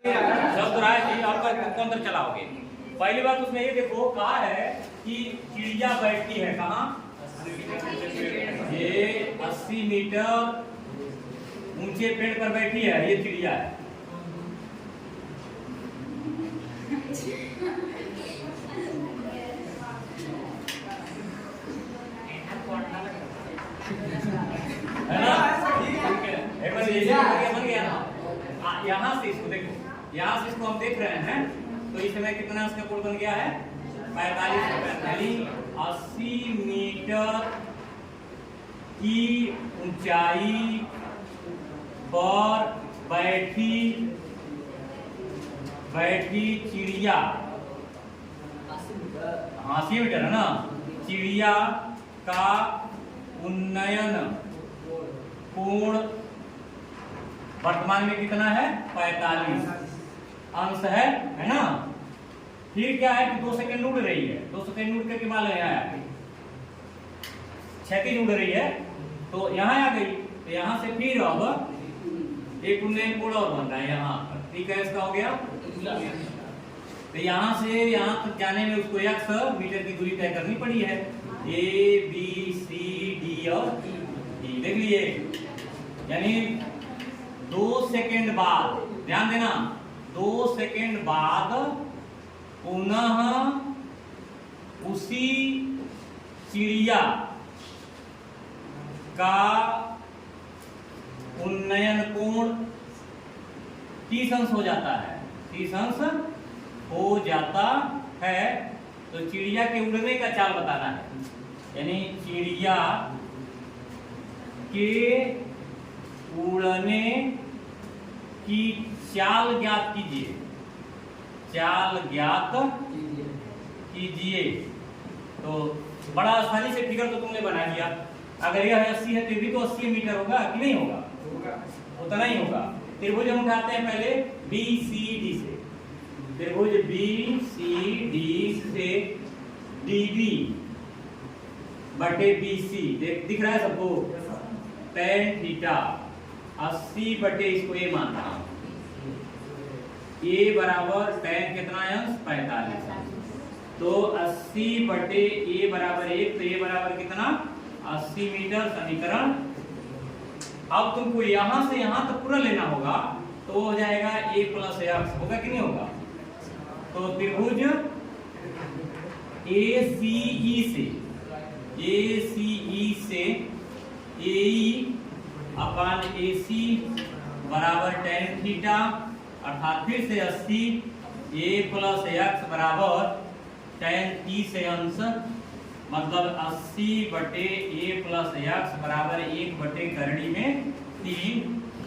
शब्द रहा है कि आपका कौन तक चलाओगे। पहली बात उसमें ये देखो कहा है कि चिड़िया बैठती है कहाँ, ये 80 मीटर ऊंचे पेड़ पर बैठी है, ये चिड़िया है। है ना? एक बार ये बन गया ना। यहाँ से इसको देखो, यहाँ से इसको हम देख रहे हैं तो इस समय कितना उसका कोण बन गया है 45 80 मीटर की ऊंचाई पर बैठी चिड़िया, 80 मीटर है ना, चिड़िया का उन्नयन कोण वर्तमान में कितना है 45 अंश है ना। फिर क्या है कि 2 सेकंड उड़ रही है, 2 सेकंड उड़ के मान है क्षैतिज उड़ रही है तो यहाँ आ गई, तो यहाँ से फिर अब एक उन्नयन कोण और बन रहा है यहाँ पर, ठीक है, इसका हो गया। तो यहाँ से यहाँ तक जाने में उसको 100 मीटर की दूरी तय करनी पड़ी है, ए बी सी डी और ई, देख लिए। यानी 2 सेकंड बाद, ध्यान देना, 2 सेकंड बाद पुनः उसी चिड़िया का उन्नयन कोण 30 अंश हो जाता है, 30 अंश हो जाता है। तो चिड़िया के उड़ने का चाल बताना है, यानी चिड़िया के उड़ने की चाल ज्ञात कीजिए, चाल ज्ञात कीजिए। तो बड़ा आसानी से फिगर तो तुमने बना लिया। अगर यह 80 है तो भी तो 80 मीटर होगा कि नहीं होगा, उतना ही होगा। त्रिभुज हम उठाते हैं पहले BCD से, त्रिभुज BCD से DB बटे BC दिख रहा है सबको, tan थीटा 80 बटे इसको A मान रहा हूं, A बराबर tan कितना अंश 45, तो 80 बटे A बराबर 1, तो A बराबर कितना 80 मीटर। समीकरण अब तुमको यहां से यहां तक पूरा लेना होगा, तो हो जाएगा A प्लस x, होगा कि नहीं होगा। तो त्रिभुज ACE से AE अपान AC बराबर tan थीटा, अर्थात फिर से 80 A प्लस x बराबर tan 30 अंश, मतलब 80 बटे A प्लस x बराबर 1 बटे करड़ी में 3,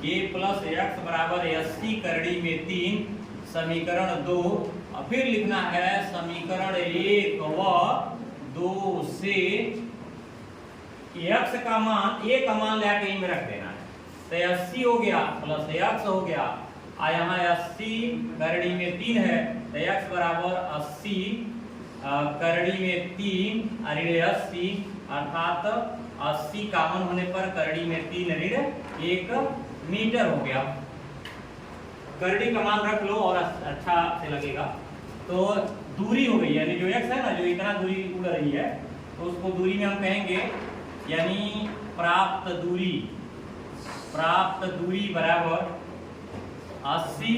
A प्लस x बराबर 80 करड़ी में 3, समीकरण 2। और फिर लिखना है समीकरण 1 व 2 से x का मान, A का मान लेके यहीं में रख देना है, तो 80 हो गया प्लस x हो गया, और यहाँ 80 करड़ी में 3 है, तो x बराबर 80 करड़ी में 3 ऋण 80, अर्थात 80 कॉमन होने पर करड़ी में 3 ऋण 1 मीटर हो गया। करड़ी का मान रख लो और अच्छा से लगेगा। तो दूरी हो गई, यानी जो x है ना, जो इतना दूरी उड़ रही है, तो उसको दूरी में हम कहेंगे, यानी प्राप्त दूरी बराबर 80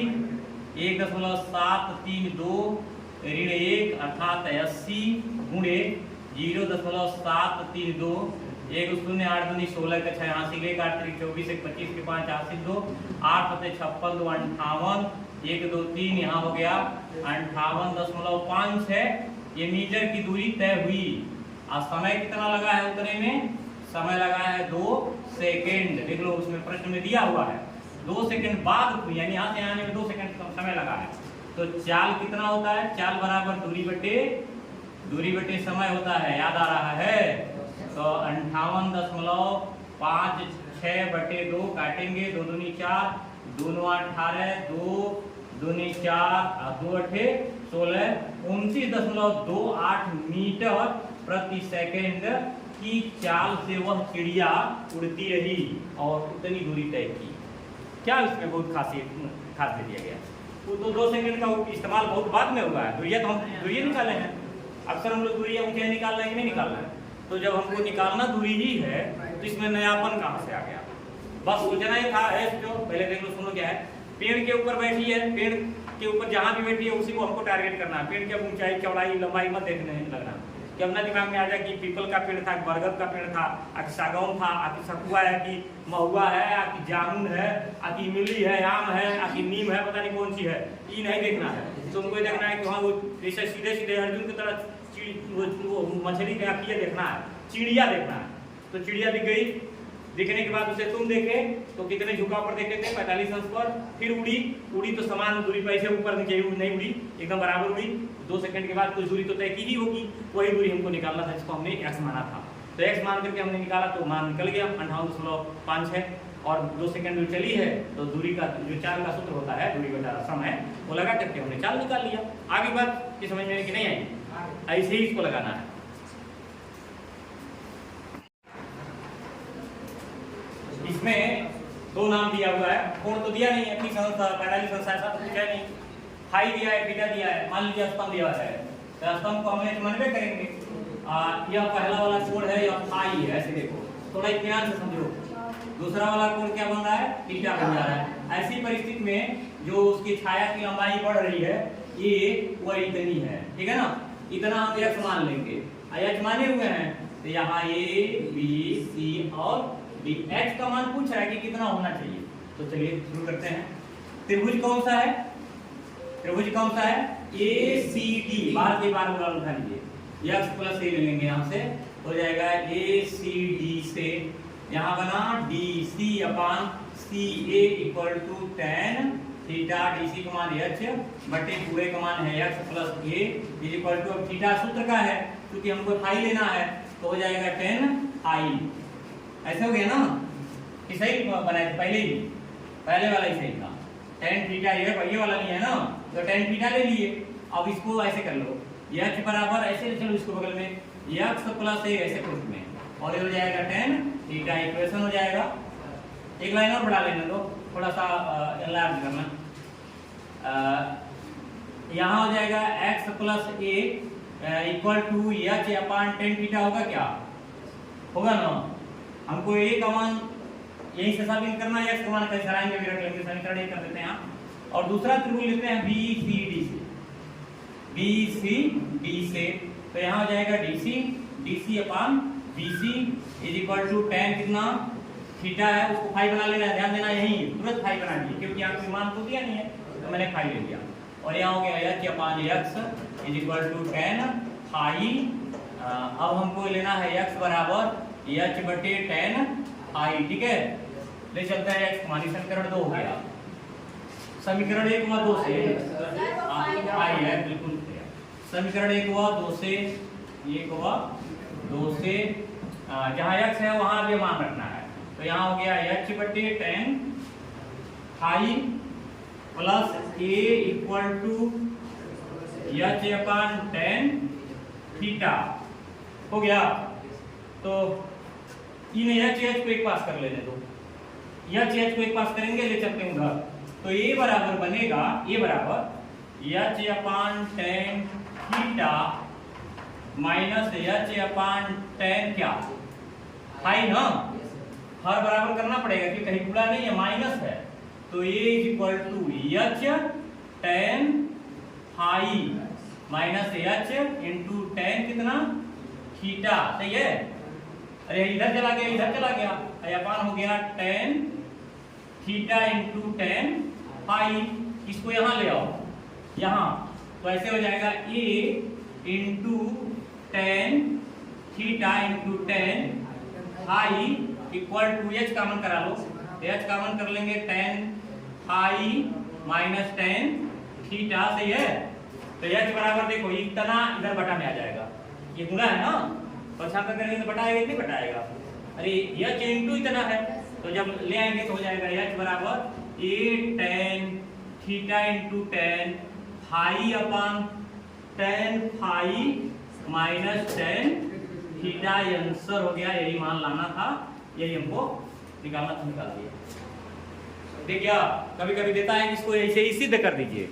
1.732 ऋण 1, अर्थात 80 गुणे 0.732, 1 0 8 2 16 का 6 80 1 8 3 24 1 25 के 5 80 2 8 पते 56 2 58 1 2 3, यहाँ हो गया 58.5 है। ये मीटर की दूरी तय हुई। और समय कितना लगा है उतने में, समय लगा है 2 सेकेंड, देख लो उसमें प्रश्न में दिया हुआ है 2 सेकेंड बाद, यानी यहाँ से आने में 2 सेकेंड समय लगा है। तो चाल कितना होता है, चाल बराबर दूरी बटे समय होता है, याद आ रहा है। तो 58.56 बटे 2 काटेंगे, 2 दूनी 4, 2 9 18, 2 दूनी 4, 2 8 16, 29.28 मीटर प्रति सेकेंड की चाल से वह चिड़िया उड़ती रही और उतनी दूरी तय की। क्या इसमें बहुत खास दे दिया गया। तो 2 सेकंड का इस्तेमाल बहुत बाद में हुआ है। दूरिया तो हम दूरिया निकाले हैं, अक्सर हम लोग दूरिया ऊंचाई निकाल रहे हैं कि नहीं निकाल रहे हैं। तो जब हमको निकालना दूरी ही है तो इसमें नयापन कहाँ से आ गया? बस सोचना ही था एस जो पहले देख लो, सुनो क्या है। पेड़ के ऊपर बैठी है, पेड़ के ऊपर जहाँ भी बैठी है उसी को हमको टारगेट करना है। पेड़ की ऊंचाई चौड़ाई लंबाई मत देखने लगना कि अपना दिमाग में आ जाए कि पीपल का पेड़ था, बरगद का पेड़ था, आकि सागौन था, आकि सखुआ है, कि महुआ है, आकि जामुन है, आकि इमली है, आम है, आकि नीम है, पता नहीं कौन सी है। ये नहीं देखना है। तुमको देखना है कि वहाँ वो जैसे सीधे सीधे अर्जुन की तरह वो मछली का देखना है, चिड़िया देखना है। तो चिड़िया दिख गई, दिखने के बाद उसे तुम देखे तो कितने झुकाव पर देखे थे? 45 अंश पर। फिर उड़ी तो समान दूरी पर, ऐसे ऊपर नीचे नहीं उड़ी, एकदम बराबर उड़ी। 2 सेकंड के बाद कुछ दूरी तो तय की ही होगी, वही दूरी हमको निकालना था, जिसको हमने x माना था। तो x मान करके हमने निकाला तो मान निकल गया 58.5 है। और 2 सेकंड जो चली है तो दूरी का जो चाल का सूत्र होता है, दूरी बटा समय, वो लगा करके हमने चाल निकाल लिया। आगे बात की समझ में कि नहीं आई? ऐसे ही इसको लगाना है। इसमें 2 नाम दिया हुआ है, कोण तो दिया नहीं है, 45 अंश ऐसा तो कुछ है नहीं। फाई दिया है, थीटा दिया है, मान लीजिए स्तंभ दिया है, तो स्तंभ को हम मनवे करेंगे। यह पहला वाला कोण है, यह फाई है, ऐसे देखो, थोड़ा इत्मीनान से समझो। दूसरा वाला कोण क्या बन रहा है? थीटा बन जा रहा है। ऐसी परिस्थिति में जो उसकी छाया की लंबाई बढ़ रही है, ये वह इतनी है, ठीक है ना? इतना हम x मान लेंगे, x माने हुए हैं, तो यहाँ a b c और d, h का मान पूछ रहा है कि कितना होना चाहिए। तो चलिए शुरू करते हैं। त्रिभुज कौन सा है? त्रिभुज कौन सा है? a c d, बार के बार वाला उठा लीजिए, x प्लस a ले लेंगे, यहाँ से हो जाएगा a c d से यहाँ बना d c upon c a equal to tan theta, dc का मान h बटे पूरे का मान है x plus a is equal to, अब थीटा सूत्र का है क्योंकि हमको फाई लेना है, तो हो जाएगा tan फाई। ऐसे हो गया ना? कि सही बनाए थे पहले ही, पहले वाला ही सही था। tan थीटा ये वाला नहीं है ना, तो tan थीटा ले लिए। अब इसको ऐसे कर लो, h बराबर ऐसे चलो इसको बगल में x प्लस a ऐसे फ्रूट में, और ये हो जाएगा tan थीटा, इक्वेशन हो जाएगा। एक लाइन और बढ़ा लेने दो, थोड़ा सा एनलार्ज करना। यहाँ हो जाएगा x plus a equal to h upon tan theta होगा, क्या होगा ना? हमको a का मान यही से साबित करना है, x का मान कैसे आएंगे भी रख लेंगे, समीकरण एक कर देते हैं यहाँ। और दूसरा त्रिभुज लेते हैं BCD से, BCD से, तो यहाँ हो जाएगा DC upon BC is equal to tan कितना थीटा है, उसको फाई बना लेना, ध्यान देना, यही तुरंत फाई बना दी क्योंकि यहाँ कोई मान तो दिया नहीं है, तो मैंने फाई ले लिया। और यहाँ हो गया h upon x is equal to tan phi. अब हमको लेना है x बराबर h बटे tan फाई, ठीक है? ले चलते हैं x, मानी समीकरण 2 हो गया। समीकरण 1 व 2 से फाई है, बिल्कुल समीकरण 1 व 2 से, 1 व 2 से जहाँ x है वहाँ ये मान रखना है। तो यहाँ हो गया h बटे tan phi plus a equal to h upon tan theta हो गया। तो इन h को एक पास कर लेने दो, h को एक पास करेंगे, ले चलते हैं उधर। तो a बराबर बनेगा, a बराबर h upon tan theta minus h upon tan क्या फाई ना, हर बराबर करना पड़ेगा क्योंकि कहीं गुणा नहीं है, माइनस है। तो a is equal to h tan phi minus h into tan कितना थीटा, सही है? अरे इधर चला गया, इधर चला गया, अपान हो गया tan theta into tan phi. इसको यहाँ ले आओ, यहाँ, तो ऐसे हो जाएगा a into tan theta into tan phi equal to h common करा लो, h कॉमन कर लेंगे tan phi minus tan theta, सही है? तो h बराबर देखो इतना इधर बटा में आ जाएगा, ये गुणा है ना, पछाकर करेंगे तो बटाएगा नहीं बटाएगा, अरे h इंटू इतना है, तो जब ले आएंगे तो हो जाएगा h बराबर a tan theta into tan phi upon tan phi minus tan theta. Answer हो गया, यही मान लाना था, यही हमको निकालना था, निकाल दिया। देखिए कभी कभी देता है इसको ऐसे ही सिद्ध कर दीजिए।